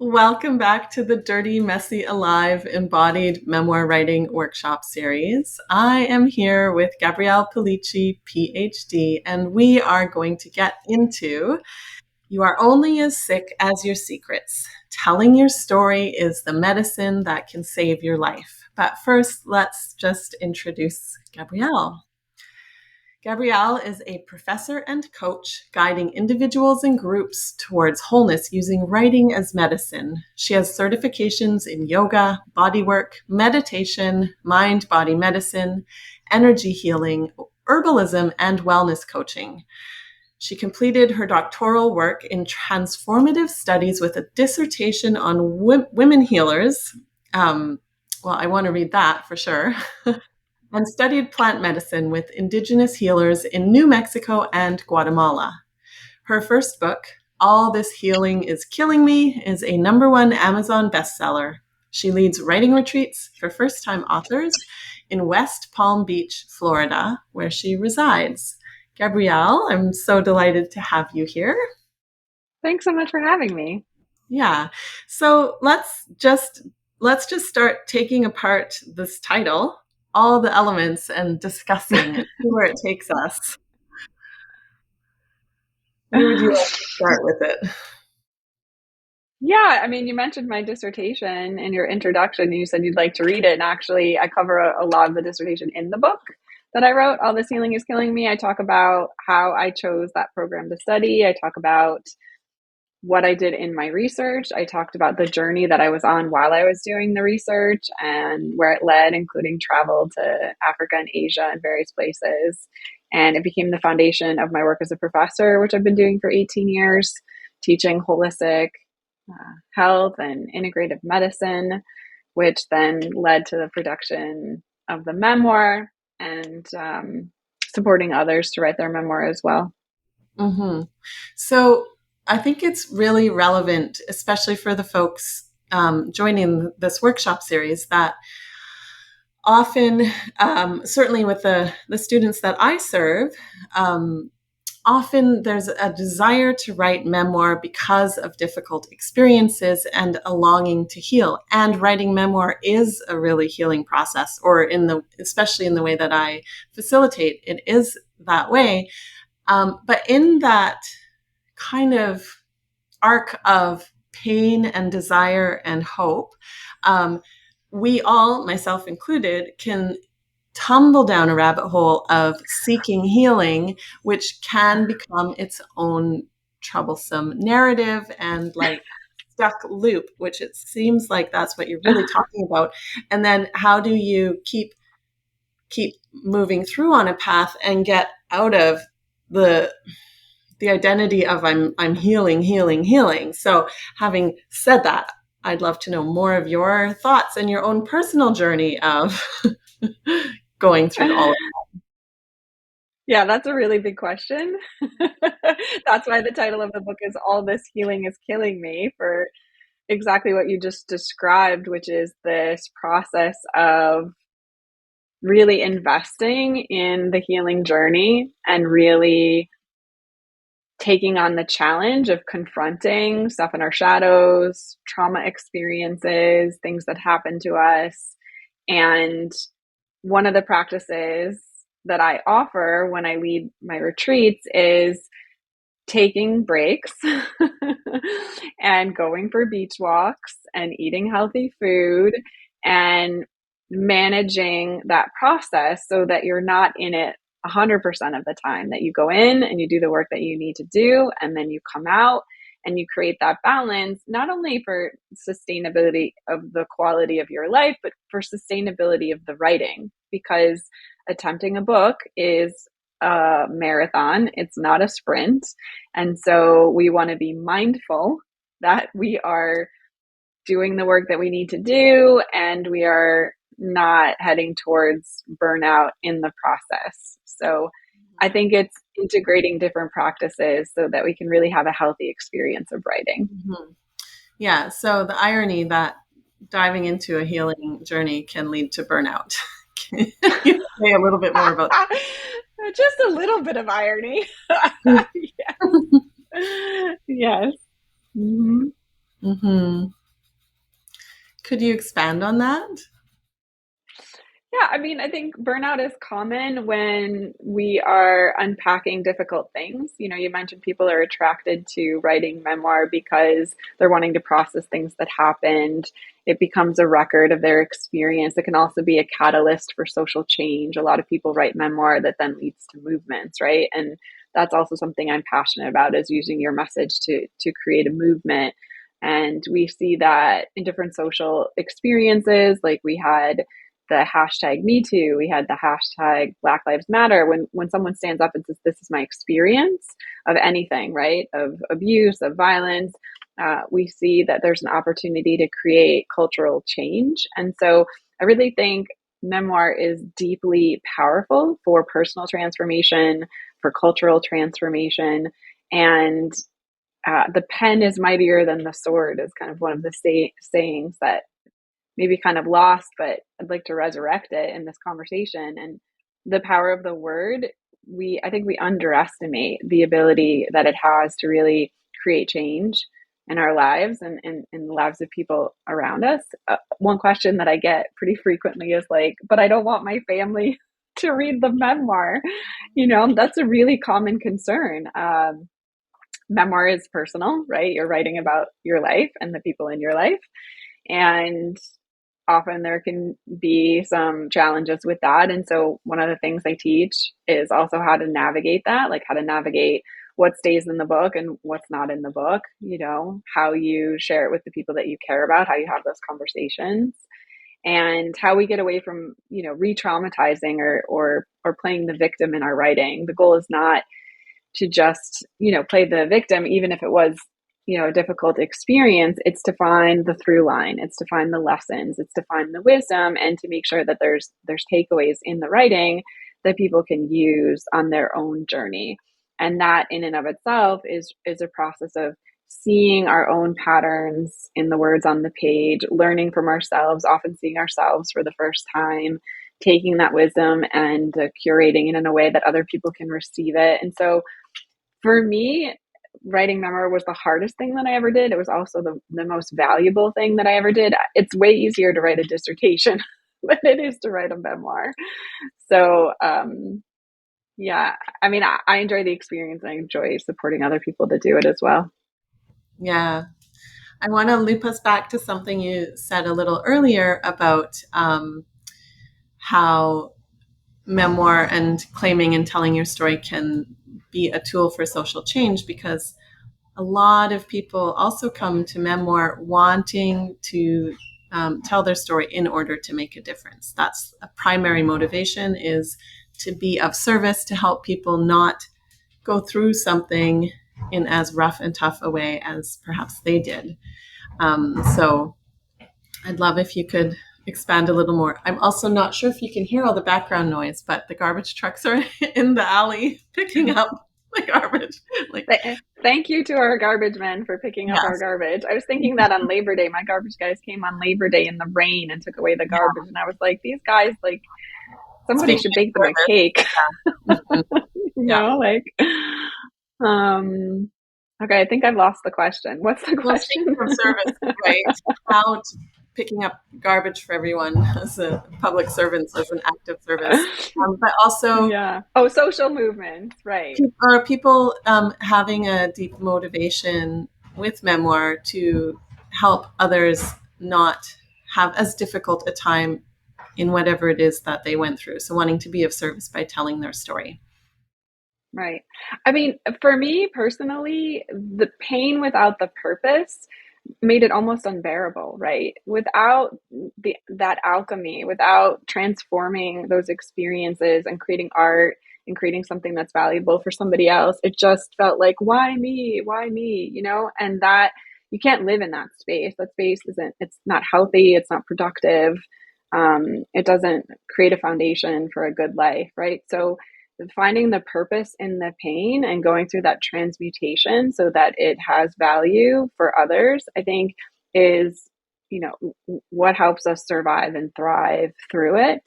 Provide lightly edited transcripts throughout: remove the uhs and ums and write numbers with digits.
Welcome back to the Dirty, Messy, Alive Embodied Memoir-Writing Workshop Series. I am here with Gabrielle Pellicci, PhD, and we are going to get into You Are Only as Sick as Your Secrets. Telling your story is the medicine that can save your life. But first, let's just introduce Gabrielle. Gabrielle is a professor and coach guiding individuals and groups towards wholeness using writing as medicine. She has certifications in yoga, bodywork, meditation, mind-body medicine, energy healing, herbalism, and wellness coaching. She completed her doctoral work in transformative studies with a dissertation on women healers. I want to read that for sure. And studied plant medicine with indigenous healers in New Mexico and Guatemala. Her first book, All This Healing Is Killing Me, is a #1 Amazon bestseller. She leads writing retreats for first-time authors in West Palm Beach, Florida, where she resides. Gabrielle, I'm so delighted to have you here. Thanks so much for having me. Yeah. So let's just start taking apart this title, all the elements, and discussing and see where it takes us. Where would you like to start with it? Yeah, I mean, you mentioned my dissertation in your introduction. You said you'd like to read it. And actually, I cover a lot of the dissertation in the book that I wrote, All This Healing Is Killing Me. I talk about how I chose that program to study. I talk about what I did in my research. I talked about the journey that I was on while I was doing the research and where it led, including travel to Africa and Asia and various places. And it became the foundation of my work as a professor, which I've been doing for 18 years, teaching holistic health and integrative medicine, which then led to the production of the memoir and supporting others to write their memoir as well. Mm-hmm. So I think it's really relevant, especially for the folks joining this workshop series, that often, certainly with the students that I serve, often there's a desire to write memoir because of difficult experiences and a longing to heal. And writing memoir is a really healing process, or especially in the way that I facilitate, it is that way. But in that kind of arc of pain and desire and hope, we all, myself included, can tumble down a rabbit hole of seeking healing, which can become its own troublesome narrative and like stuck loop, which it seems like that's what you're really talking about. And then how do you keep moving through on a path and get out of the identity of I'm healing, healing, healing. So having said that, I'd love to know more of your thoughts and your own personal journey of going through all of Yeah, that's a really big question. That's why the title of the book is All This Healing Is Killing Me, for exactly what you just described, which is this process of really investing in the healing journey and really taking on the challenge of confronting stuff in our shadows, trauma experiences, things that happen to us. And one of the practices that I offer when I lead my retreats is taking breaks and going for beach walks and eating healthy food and managing that process so that you're not in it 100% of the time, that you go in and you do the work that you need to do and then you come out and you create that balance, not only for sustainability of the quality of your life, but for sustainability of the writing, because attempting a book is a marathon. It's not a sprint. And so we want to be mindful that we are doing the work that we need to do and we are not heading towards burnout in the process. So I think it's integrating different practices so that we can really have a healthy experience of writing. Mhm. Yeah. So the irony that diving into a healing journey can lead to burnout. Can you say a little bit more about Just a little bit of irony. that? Yes. Mm-hmm. Hmm. Could you expand on that? Yeah, I mean, I think burnout is common when we are unpacking difficult things. You know, you mentioned people are attracted to writing memoir because they're wanting to process things that happened. It becomes a record of their experience. It can also be a catalyst for social change. A lot of people write memoir that then leads to movements, right? And that's also something I'm passionate about, is using your message to create a movement. And we see that in different social experiences. Like, we had the hashtag Me Too, we had the hashtag Black Lives Matter. When someone stands up and says, "This is my experience of anything," right, of abuse, of violence, we see that there's an opportunity to create cultural change. And so I really think memoir is deeply powerful for personal transformation, for cultural transformation, and the pen is mightier than the sword is kind of one of the sayings that maybe kind of lost, but I'd like to resurrect it in this conversation. And the power of the word, I think we underestimate the ability that it has to really create change in our lives and in the lives of people around us. One question that I get pretty frequently is like, "But I don't want my family to read the memoir." You know, that's a really common concern. Memoir is personal, right? You're writing about your life and the people in your life. And often there can be some challenges with that. And so one of the things I teach is also how to navigate that, like how to navigate what stays in the book and what's not in the book, you know, how you share it with the people that you care about, how you have those conversations, and how we get away from, you know, re-traumatizing or playing the victim in our writing. The goal is not to just, you know, play the victim, even if it was, you know, a difficult experience. It's to find the through line, it's to find the lessons, it's to find the wisdom, and to make sure that there's takeaways in the writing that people can use on their own journey. And that in and of itself is a process of seeing our own patterns in the words on the page, learning from ourselves, often seeing ourselves for the first time, taking that wisdom and curating it in a way that other people can receive it. And so for me, writing memoir was the hardest thing that I ever did. It was also the most valuable thing that I ever did. It's way easier to write a dissertation than it is to write a memoir. So, yeah, I mean, I enjoy the experience. I enjoy supporting other people to do it as well. Yeah. I want to loop us back to something you said a little earlier about how memoir and claiming and telling your story can be a tool for social change, because a lot of people also come to memoir wanting to tell their story in order to make a difference. That's a primary motivation, is to be of service, to help people not go through something in as rough and tough a way as perhaps they did. So I'd love if you could expand a little more. I'm also not sure if you can hear all the background noise, but the garbage trucks are in the alley picking up the garbage. Like, Thank you to our garbage men for picking up our yes, garbage. I was thinking that on Labor Day, my garbage guys came on Labor Day in the rain and took away the yeah. garbage. And I was like, these guys, like, somebody Speaking should of bake them a service, cake. yeah. Mhm. You Yeah. know, like, um, okay, I think I've lost the question. What's the Well, speaking question? of service, right? How picking up garbage for everyone as a public servant, as an act of service, but also Yeah. Oh, social movements, right. are people having a deep motivation with memoir to help others not have as difficult a time in whatever it is that they went through. So wanting to be of service by telling their story. Right. I mean, for me personally, the pain without the purpose made it almost unbearable, right? Without that alchemy, without transforming those experiences and creating art and creating something that's valuable for somebody else, it just felt like, why me? Why me? You know, and that you can't live in that space. That space isn't, it's not healthy, it's not productive. It doesn't create a foundation for a good life, right? So finding the purpose in the pain and going through that transmutation so that it has value for others, I think is, you know, what helps us survive and thrive through it.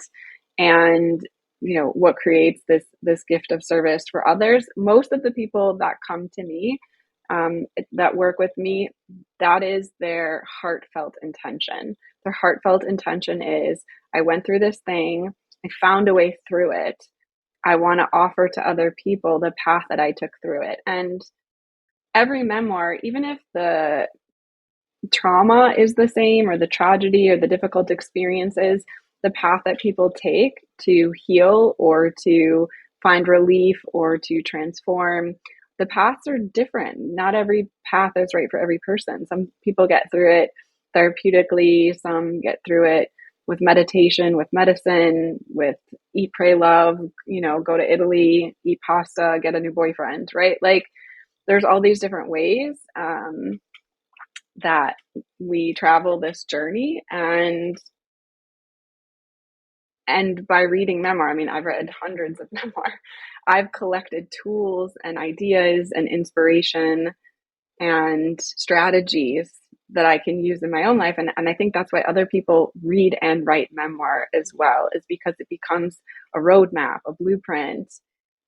And, you know, what creates this gift of service for others. Most of the people that come to me that work with me, that is their heartfelt intention. Their heartfelt intention is, I went through this thing, I found a way through it. I want to offer to other people the path that I took through it. And every memoir, even if the trauma is the same, or the tragedy or the difficult experiences, the path that people take to heal or to find relief or to transform, the paths are different. Not every path is right for every person. Some people get through it therapeutically, some get through it with meditation, with medicine, with eat, pray, love, go to Italy, eat pasta, get a new boyfriend, right? Like, there's all these different ways that we travel this journey. And by reading memoir, I mean, I've read hundreds of memoir. I've collected tools and ideas and inspiration and strategies that I can use in my own life. And I think that's why other people read and write memoir as well, is because it becomes a roadmap, a blueprint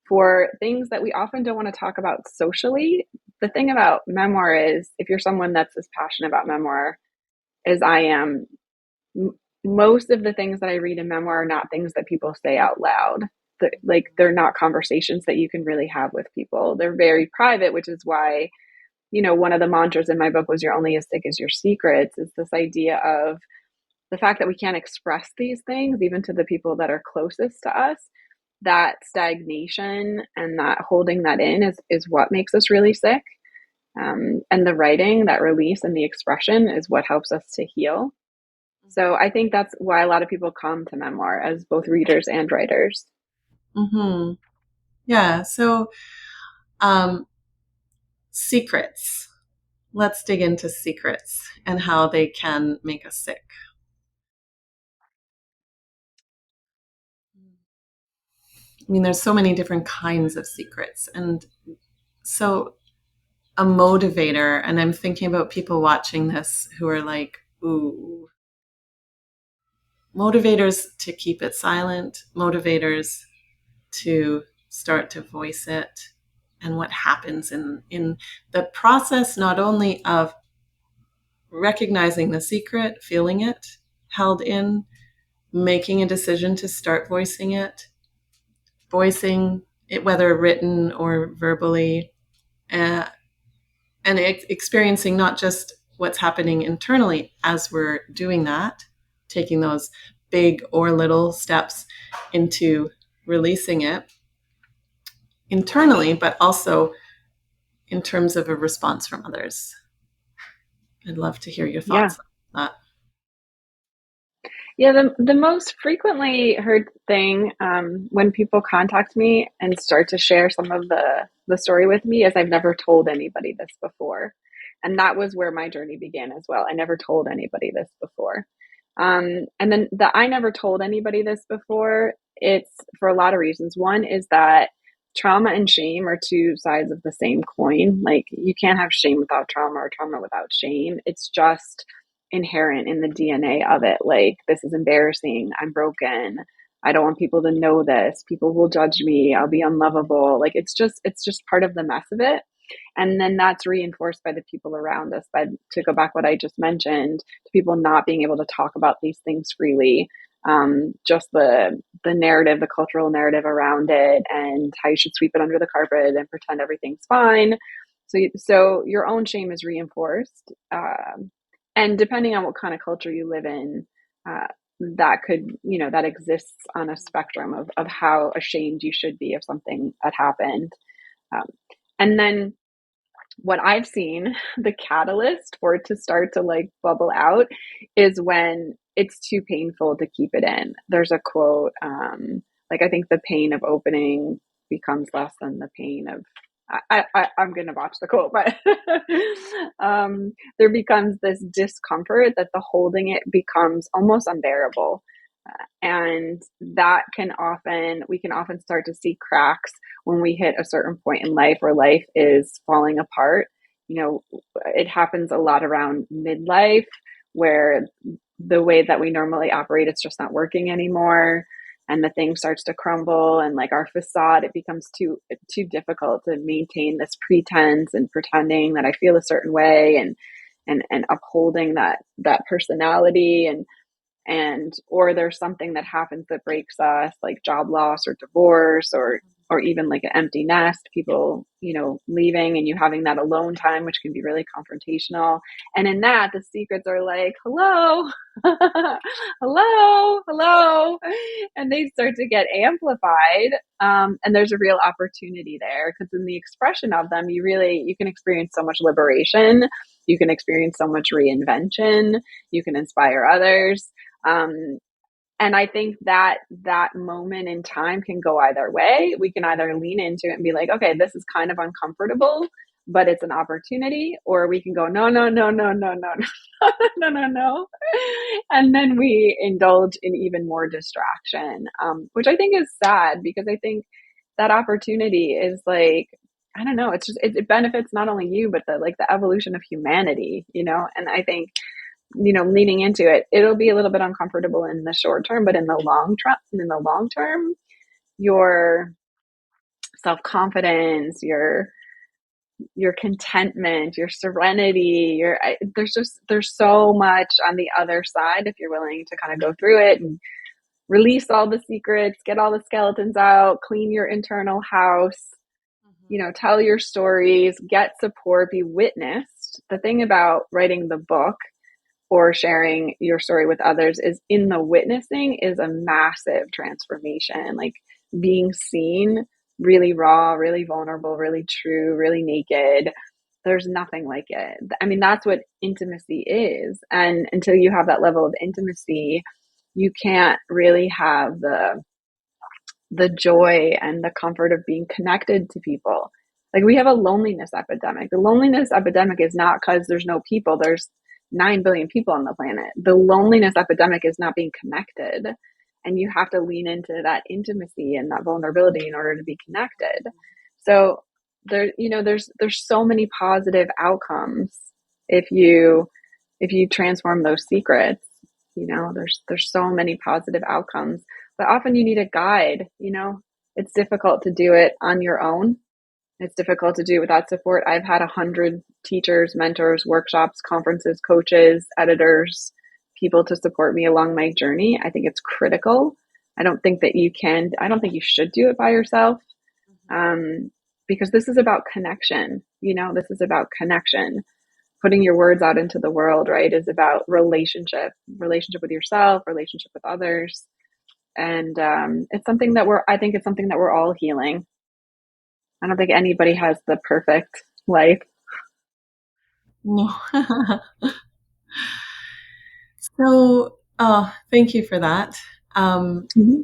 for things that we often don't want to talk about socially. The thing about memoir is, if you're someone that's as passionate about memoir as I am, most of the things that I read in memoir are not things that people say out loud. They're not conversations that you can really have with people. They're very private, which is why, one of the mantras in my book was, you're only as sick as your secrets. It's this idea of the fact that we can't express these things, even to the people that are closest to us. That stagnation and that holding that in is what makes us really sick. And the writing, that release and the expression is what helps us to heal. So I think that's why a lot of people come to memoir as both readers and writers. Mm-hmm. Yeah. So, um, secrets. Let's dig into secrets and how they can make us sick. I mean, there's so many different kinds of secrets. And so, a motivator, and I'm thinking about people watching this who are like, ooh, motivators to keep it silent, motivators to start to voice it, and what happens in the process, not only of recognizing the secret, feeling it held in, making a decision to start voicing it, whether written or verbally, uh, and experiencing not just what's happening internally as we're doing that, taking those big or little steps into releasing it internally, but also in terms of a response from others. I'd love to hear your Yeah. thoughts on that. Yeah, the most frequently heard thing when people contact me and start to share some of the story with me is, I've never told anybody this before. And that was where my journey began as well. I never told anybody this before. And then the I never told anybody this before, it's for a lot of reasons. One is that trauma and shame are two sides of the same coin. Like, you can't have shame without trauma, or trauma without shame. It's just inherent in the DNA of it. Like, this is embarrassing. I'm broken. I don't want people to know this. People will judge me. I'll be unlovable. Like, it's just part of the mess of it. And then that's reinforced by the people around us. But to go back what I just mentioned, to people not being able to talk about these things freely, just the narrative, the cultural narrative around it, and how you should sweep it under the carpet and pretend everything's fine. So your own shame is reinforced, and depending on what kind of culture you live in, that could, that exists on a spectrum of how ashamed you should be of something that happened. Um, and then what I've seen, the catalyst for it to start to like bubble out, is when it's too painful to keep it in. There's a quote, like, I think the pain of opening becomes less than the pain of, I'm going to watch the quote, but there becomes this discomfort that the holding it becomes almost unbearable. And we can often start to see cracks when we hit a certain point in life where life is falling apart. It happens a lot around midlife, where the way that we normally operate, it's just not working anymore. and the thing starts to crumble, and like our facade, it becomes too difficult to maintain this pretense and pretending that I feel a certain way, and upholding that personality, and or there's something that happens that breaks us, like job loss or divorce, or even like an empty nest, people, leaving, and you having that alone time, which can be really confrontational. And in that, the secrets are like, hello, hello, and they start to get amplified. And there's a real opportunity there, because in the expression of them, you can experience so much liberation, you can experience so much reinvention, you can inspire others. And I think that moment in time can go either way. We can either lean into it and be like, okay, this is kind of uncomfortable, but it's an opportunity, or we can go, no, no, no, no, no, no, no, no, no, no. And then we indulge in even more distraction, which I think is sad, because I think that opportunity is like, I don't know, it's just, it benefits not only you, but the evolution of humanity, and I think, leaning into it, it'll be a little bit uncomfortable in the short term, but in the long term, your self-confidence, your contentment, your serenity, there's so much on the other side, if you're willing to kind of go through it and release all the secrets, get all the skeletons out, clean your internal house, tell your stories, get support, be witnessed. The thing about writing the book or sharing your story with others is, in the witnessing is a massive transformation. Like being seen, really raw, really vulnerable, really true, really naked. There's nothing like it. I mean, that's what intimacy is. And until you have that level of intimacy, you can't really have the joy and the comfort of being connected to people. Like, we have a loneliness epidemic. The loneliness epidemic is not because there's no people. There's 9 billion people on the planet. The loneliness epidemic is not being connected. And you have to lean into that intimacy and that vulnerability in order to be connected. So there's so many positive outcomes if you transform those secrets. There's so many positive outcomes, but often you need a guide. It's difficult to do it on your own. It's difficult to do without support. I've had 100 teachers, mentors, workshops, conferences, coaches, editors, people to support me along my journey. I think it's critical. I don't think you should do it by yourself. Because this is about connection. This is about connection. Putting your words out into the world, right, is about relationship with yourself, relationship with others. And it's something that we're all healing. I don't think anybody has the perfect life. No. So, thank you for that. Mm-hmm.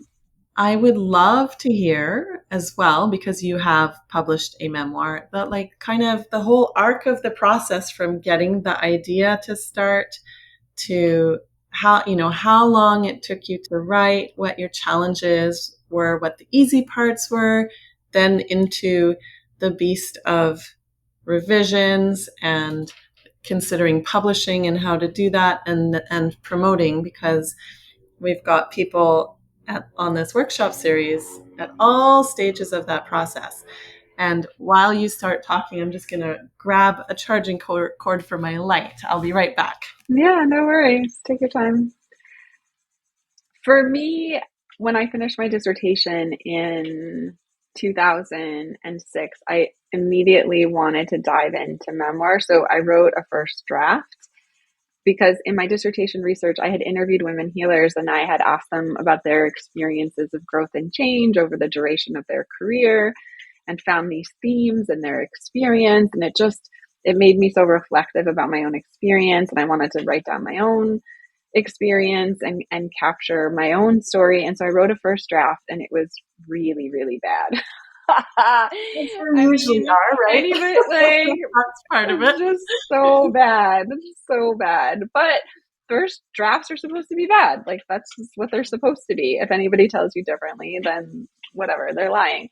I would love to hear as well, because you have published a memoir, that like kind of the whole arc of the process from getting the idea to start to how long it took you to write, what your challenges were, what the easy parts were, then into the beast of revisions and considering publishing and how to do that, and promoting, because we've got people on this workshop series at all stages of that process. And while you start talking, I'm just going to grab a charging cord for my light. I'll be right back. Yeah, no worries. Take your time. For me, when I finished my dissertation in 2006, I immediately wanted to dive into memoir. So I wrote a first draft, because in my dissertation research, I had interviewed women healers, and I had asked them about their experiences of growth and change over the duration of their career, and found these themes in their experience. And it made me so reflective about my own experience. And I wanted to write down my own experience and capture my own story. And so I wrote a first draft, and it was really, really bad. As I we usually mean, are, right? anybody, like, That's part of it's it. just so bad. It's so bad. But first drafts are supposed to be bad. Like, that's just what they're supposed to be. If anybody tells you differently, then whatever, they're lying.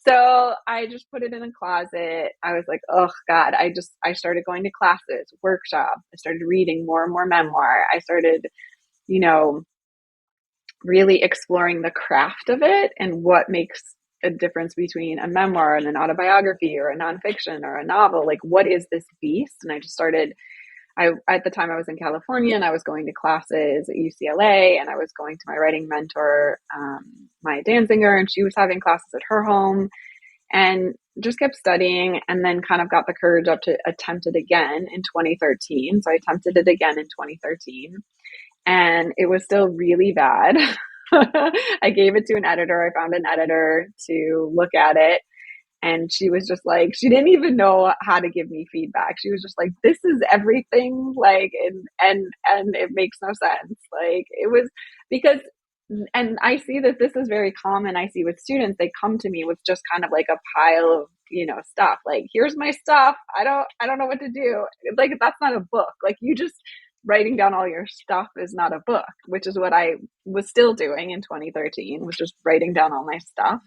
So I just put it in a closet. I was like, oh God, I started going to classes, workshops. I started reading more and more memoir. I started, you know, really exploring the craft of it and what makes a difference between a memoir and an autobiography or a nonfiction or a novel. Like, what is this beast? And I just started. At the time I was in California and I was going to classes at UCLA, and I was going to my writing mentor, Maya Danzinger, and she was having classes at her home, and just kept studying, and then kind of got the courage up to attempt it again in 2013. So I attempted it again in 2013, and it was still really bad. I gave it to an editor. I found an editor to look at it, and she was just like, she didn't even know how to give me feedback. She was just like, this is everything, like, and it makes no sense. Like, it was because, and I see that this is very common. I see with students, they come to me with just kind of like a pile of, stuff. Like, here's my stuff. I don't know what to do. Like, that's not a book. Like, you just writing down all your stuff is not a book, which is what I was still doing in 2013, was just writing down all my stuff.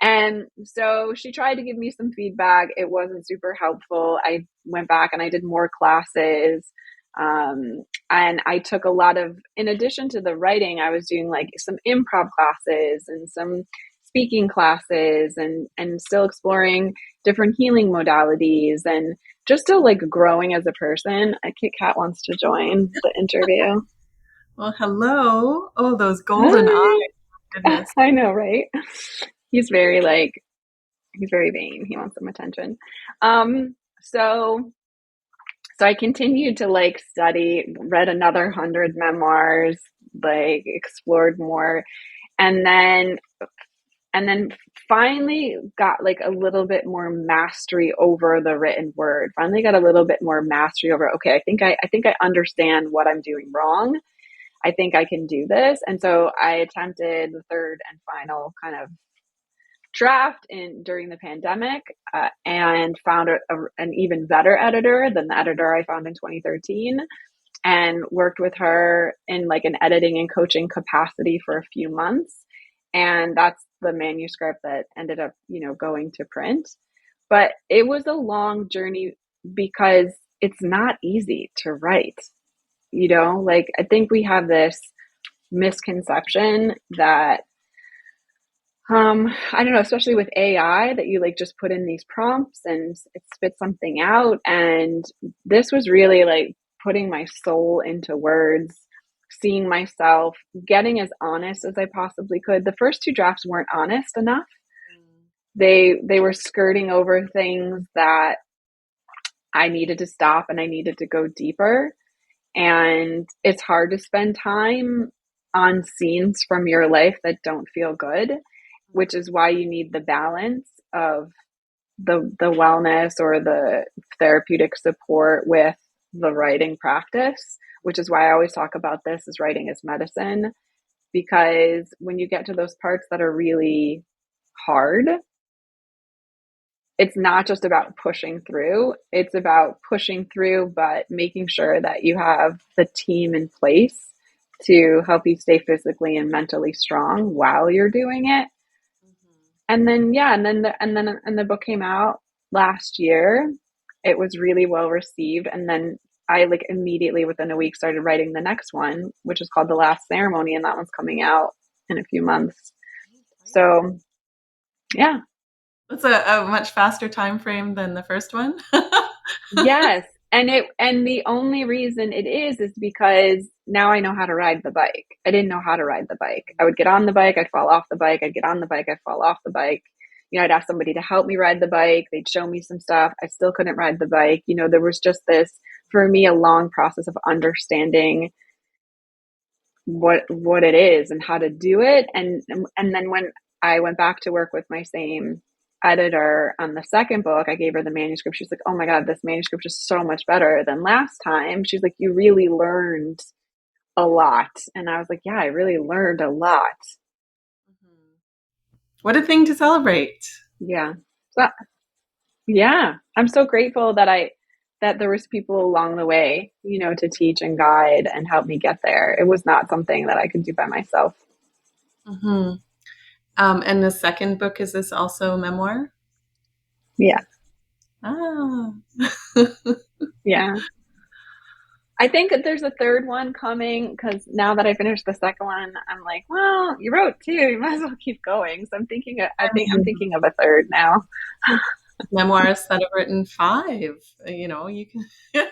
And so she tried to give me some feedback. It wasn't super helpful. I went back and I did more classes. And I took a lot of, in addition to the writing, I was doing like some improv classes and some speaking classes, and still exploring different healing modalities, and just still like growing as a person. Kit Kat wants to join the interview. Well, hello. Oh, those golden Hi. eyes. Goodness. I know, right? He's very like, he's very vain. He wants some attention. So I continued to like study, read another 100 memoirs, like explored more, and then finally got like a little bit more mastery over the written word. Finally got a little bit more mastery over, okay, I think I understand what I'm doing wrong. I think I can do this. And so I attempted the third and final kind of draft during the pandemic, and found an even better editor than the editor I found in 2013, and worked with her in like an editing and coaching capacity for a few months. And that's the manuscript that ended up, going to print. But it was a long journey because it's not easy to write. Like, I think we have this misconception that, I don't know, especially with AI, that you like just put in these prompts and it spits something out. And this was really like putting my soul into words, seeing myself, getting as honest as I possibly could. The first two drafts weren't honest enough. They were skirting over things that I needed to stop, and I needed to go deeper. And it's hard to spend time on scenes from your life that don't feel good, which is why you need the balance of the wellness or the therapeutic support with the writing practice, which is why I always talk about this as writing as medicine. Because when you get to those parts that are really hard, it's not just about pushing through. It's about pushing through, but making sure that you have the team in place to help you stay physically and mentally strong while you're doing it. And then, yeah, and the book came out last year. It was really well received. And then I like immediately within a week started writing the next one, which is called The Last Ceremony. And that one's coming out in a few months. So yeah. It's a much faster time frame than the first one. Yes. And the only reason it is because now I know how to ride the bike. I didn't know how to ride the bike. I would get on the bike, I'd fall off the bike, I'd get on the bike, I'd fall off the bike. I'd ask somebody to help me ride the bike. They'd show me some stuff. I still couldn't ride the bike. There was just this, for me, a long process of understanding what it is and how to do it. And then when I went back to work with my same editor on the second book, I gave her the manuscript. She's like, oh my God, this manuscript is so much better than last time. She's like, you really learned a lot. And I was like, yeah, I really learned a lot. What a thing to celebrate. Yeah. So, yeah. I'm so grateful that there was people along the way, to teach and guide and help me get there. It was not something that I could do by myself. Mm-hmm. And the second book, is this also a memoir? Yeah. Ah. Yeah. I think that there's a third one coming because now that I finished the second one, I'm like, well, you wrote two, you might as well keep going. So I I think I'm mean, thinking of a third now. memoirs that have written five, you can.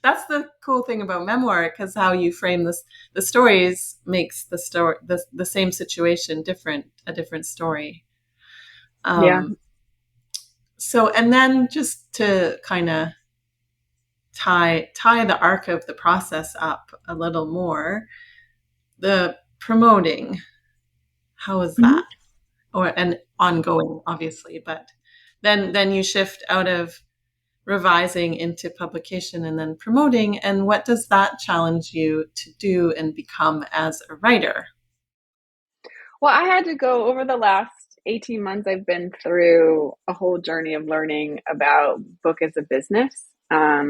That's the cool thing about memoir, because how you frame the stories makes the same situation a different story. Yeah. um so, and then just to kind of tie the arc of the process up a little more, the promoting, how is Mhm. that? Or and ongoing, obviously, but then you shift out of revising into publication and then promoting. And what does that challenge you to do and become as a writer? Well, I had to go over the last 18 months. I've been through a whole journey of learning about book as a business,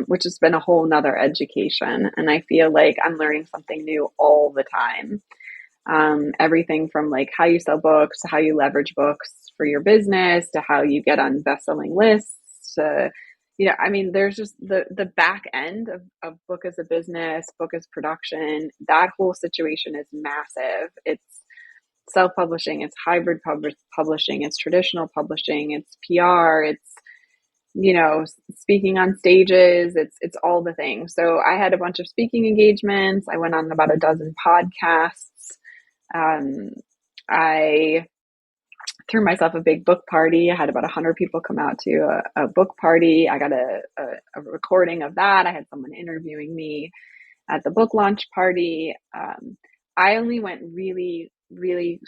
which has been a whole nother education. And I feel like I'm learning something new all the time. Everything from like how you sell books to how you leverage books for your business to how you get on best-selling lists to, I mean, there's just the back end of book as a business, book as production. That whole situation is massive. It's self-publishing, it's hybrid publishing, it's traditional publishing, it's PR, it's speaking on stages, it's all the things. So I had a bunch of speaking engagements. I went on about a dozen podcasts. I threw myself a big book party. I had about 100 people come out to a book party. I got a recording of that. I had someone interviewing me at the book launch party. I only went really, really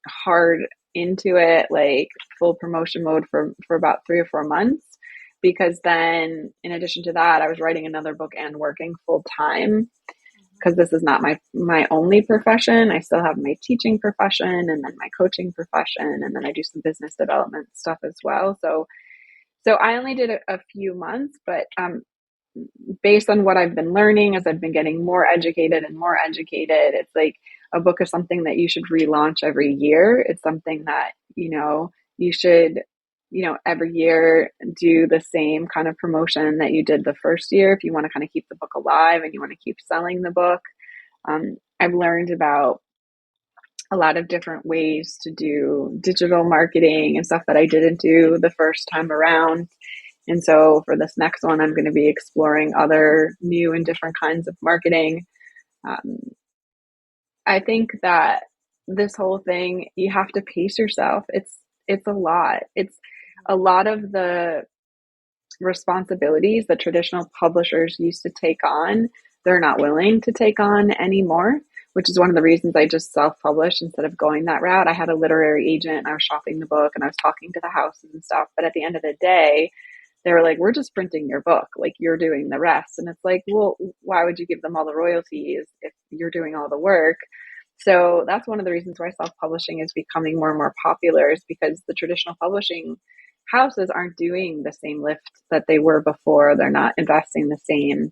hard into it, like full promotion mode for about 3 or 4 months. Because then, in addition to that, I was writing another book and working full time because this is not my only profession. I still have my teaching profession and then my coaching profession, and then I do some business development stuff as well. So I only did a few months, but based on what I've been learning as I've been getting more educated and more educated, it's like a book is something that you should relaunch every year. It's something that, you should, every year do the same kind of promotion that you did the first year if you want to kind of keep the book alive and you want to keep selling the book. I've learned about a lot of different ways to do digital marketing and stuff that I didn't do the first time around. And so for this next one, I'm going to be exploring other new and different kinds of marketing. Um, I think that this whole thing, you have to pace yourself. It's a lot. It's a lot of the responsibilities that traditional publishers used to take on, they're not willing to take on anymore, which is one of the reasons I just self-published instead of going that route. I had a literary agent and I was shopping the book and I was talking to the houses and stuff. But at the end of the day, they were like, we're just printing your book, like you're doing the rest. And it's like, well, why would you give them all the royalties if you're doing all the work? So that's one of the reasons why self-publishing is becoming more and more popular, is because the traditional publishing houses aren't doing the same lift that they were before. They're not investing the same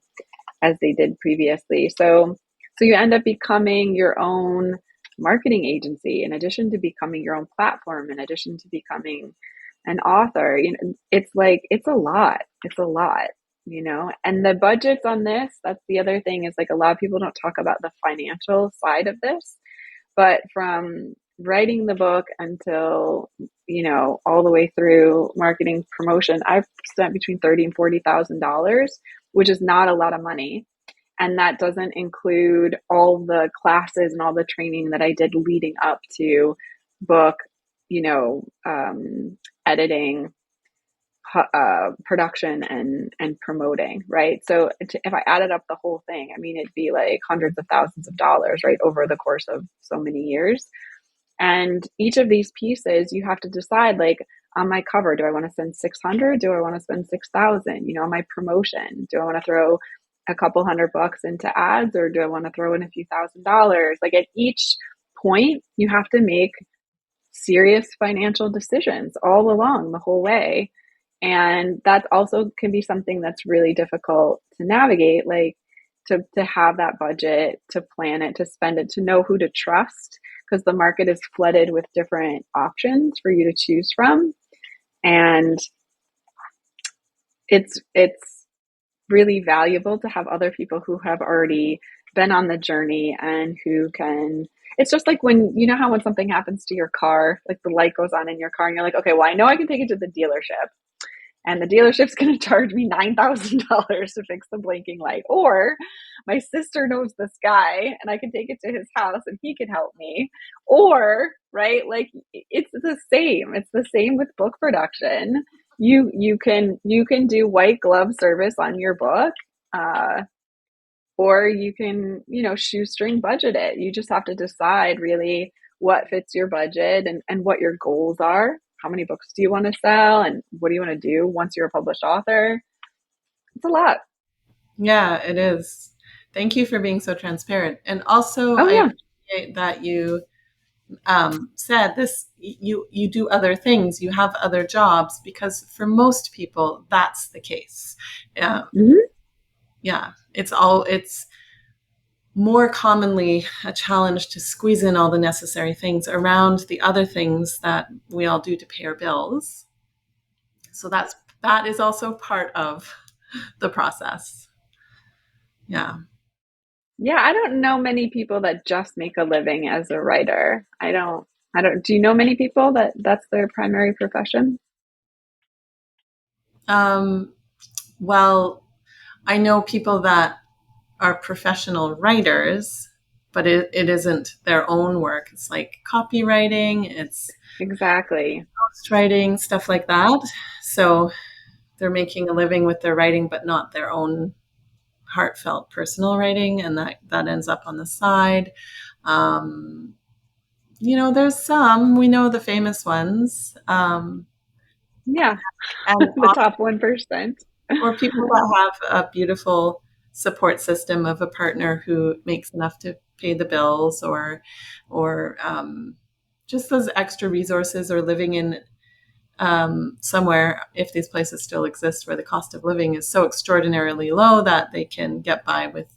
as they did previously. So you end up becoming your own marketing agency in addition to becoming your own platform, in addition to becoming an author. It's like it's a lot. It's a lot, And the budgets on this, that's the other thing, is like a lot of people don't talk about the financial side of this, but from writing the book until, all the way through marketing promotion, I've spent between $30,000 and $40,000, which is not a lot of money. And that doesn't include all the classes and all the training that I did leading up to book, editing, production, and promoting, right? So if I added up the whole thing, I mean, it'd be like hundreds of thousands of dollars, right, over the course of so many years. And each of these pieces, you have to decide, like, on my cover, do I want to spend 600? Do I want to spend 6,000? On my promotion, do I want to throw a couple $100 into ads, or do I want to throw in a few $1,000s? Like at each point, you have to make serious financial decisions all along the whole way. And that also can be something that's really difficult to navigate, like to have that budget, to plan it, to spend it, to know who to trust, because the market is flooded with different options for you to choose from. And it's really valuable to have other people who have already been on the journey and who can. It's just like when you know how when something happens to your car, like the light goes on in your car, and you're like, okay, well, I know I can take it to the dealership, and the dealership's going to charge me $9,000 to fix the blinking light. Or my sister knows this guy and I can take it to his house and he can help me. Or, right, like it's the same. It's the same with book production. You can do white glove service on your book, uh, or you can, shoestring budget it. You just have to decide really what fits your budget and what your goals are. How many books do you want to sell? And what do you want to do once you're a published author? It's a lot. Yeah, it is. Thank you for being so transparent. And also, Oh, I yeah. appreciate that you said this. You do other things. You have other jobs because for most people, that's the case. Yeah, Hmm. yeah. It's more commonly a challenge to squeeze in all the necessary things around the other things that we all do to pay our bills. So that is also part of the process. Yeah. Yeah, I don't know many people that just make a living as a writer. Do you know many people that that's their primary profession? Um, well, I know people that are professional writers, but it isn't their own work. It's like copywriting, it's Exactly. ghostwriting, stuff like that. So they're making a living with their writing, but not their own heartfelt personal writing, and that ends up on the side. Um, there's some we know the famous ones, Yeah, and the top 1%. or people that have a beautiful support system of a partner who makes enough to pay the bills, or just those extra resources, or living in somewhere, if these places still exist, where the cost of living is so extraordinarily low that they can get by with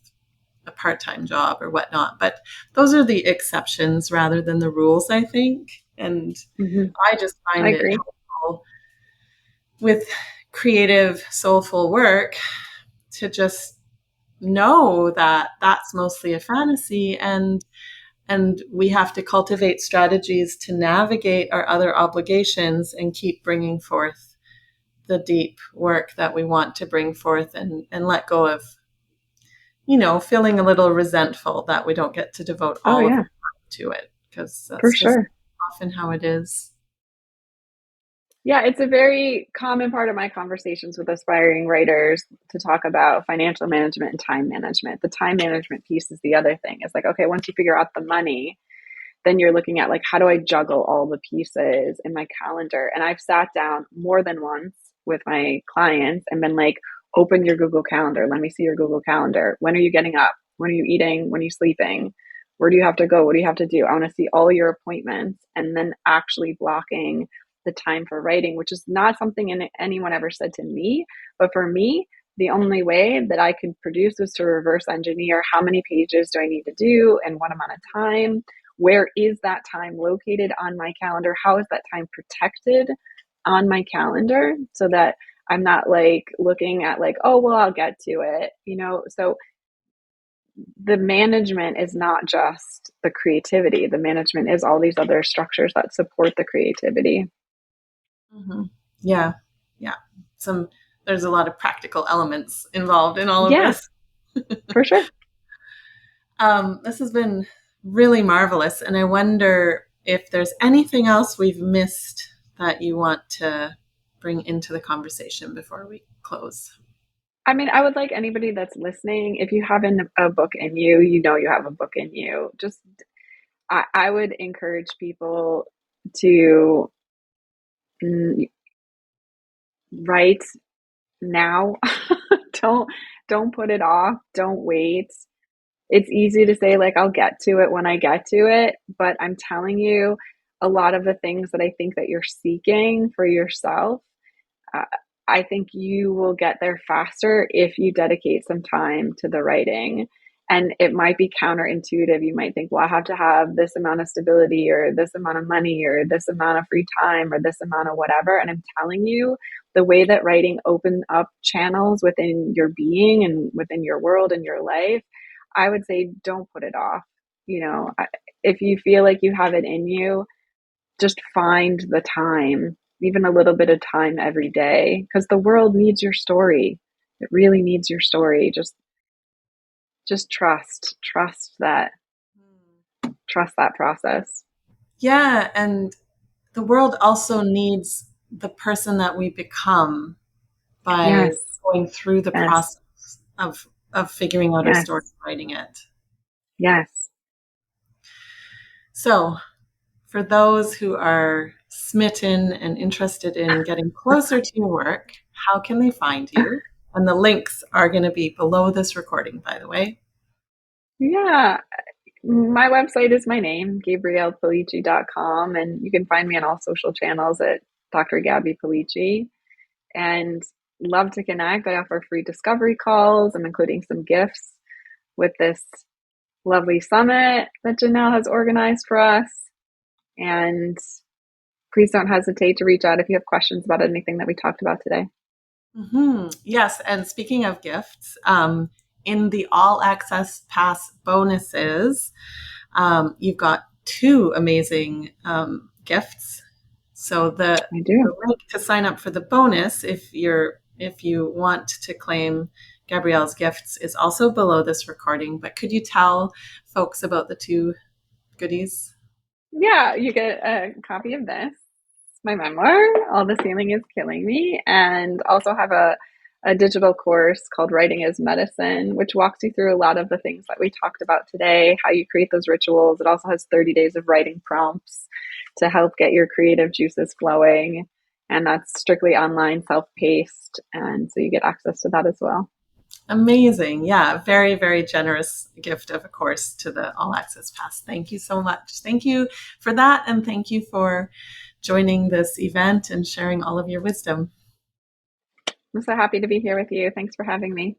a part-time job or whatnot. But those are the exceptions rather than the rules, I think. And Hmm. I just I find it agree. helpful with creative, soulful work to just know that that's mostly a fantasy, and we have to cultivate strategies to navigate our other obligations and keep bringing forth the deep work that we want to bring forth, and let go of feeling a little resentful that we don't get to devote Oh, all of yeah, our time to it, because for that's just sure. often how it is. Yeah, it's a very common part of my conversations with aspiring writers to talk about financial management and time management. The time management piece is the other thing. It's like, okay, once you figure out the money, then you're looking at like, how do I juggle all the pieces in my calendar? And I've sat down more than once with my clients and been like, open your Google Calendar. Let me see your Google Calendar. When are you getting up? When are you eating? When are you sleeping? Where do you have to go? What do you have to do? I want to see all your appointments, and then actually blocking the time for writing, which is not something anyone ever said to me. But for me, the only way that I could produce was to reverse engineer how many pages do I need to do and what amount of time. Where is that time located on my calendar? How is that time protected on my calendar so that I'm not like looking at like, oh, well, I'll get to it. So the management is not just the creativity. The management is all these other structures that support the creativity. Hmm. Yeah, yeah. Some There's a lot of practical elements involved in all of Yeah, this. for sure. This has been really marvelous, and I wonder if there's anything else we've missed that you want to bring into the conversation before we close. I mean, I would like anybody that's listening, if you have a book in you, you know you have a book in you. Just, I would encourage people to mm, write now. don't don't put it off. Don't wait. It's easy to say like I'll get to it when I get to it, but I'm telling you, a lot of the things that I think that you're seeking for yourself, uh, I think you will get there faster if you dedicate some time to the writing. And it might be counterintuitive. You might think, well, I have to have this amount of stability or this amount of money or this amount of free time or this amount of whatever. And I'm telling you, the way that writing opened up channels within your being and within your world and your life, I would say don't put it off. You know, if you feel like you have it in you, just find the time, even a little bit of time every day, because the world needs your story. It really needs your story. Just trust that process. Yeah, and the world also needs the person that we become by Yes, going through the yes, process of figuring out our yes, story, writing it. yes. So, for those who are smitten and interested in getting closer to your work, how can they find you? And the links are going to be below this recording, by the way. Yeah, my website is my name, gabriellepellicci.com, and you can find me on all social channels at Dr. Gabby Pellicci. And love to connect. I offer free discovery calls. I'm including some gifts with this lovely summit that Janelle has organized for us. And please don't hesitate to reach out if you have questions about anything that we talked about today. Yes, and speaking of gifts, in the all access pass bonuses, you've got two amazing gifts. So I the do. link to sign up for the bonus, if you want to claim Gabrielle's gifts, is also below this recording. But could you tell folks about the two goodies? Yeah, you get a copy of this, my memoir, All This Healing Is Killing Me, and also have a digital course called Writing as Medicine, which walks you through a lot of the things that we talked about today, how you create those rituals. It also has 30 days of writing prompts to help get your creative juices flowing. And that's strictly online, self paced. And so you get access to that as well. Amazing. Yeah, very, very generous gift of a course to the All Access Pass. Thank you so much. Thank you for that. And thank you for joining this event and sharing all of your wisdom. I'm so happy to be here with you. Thanks for having me.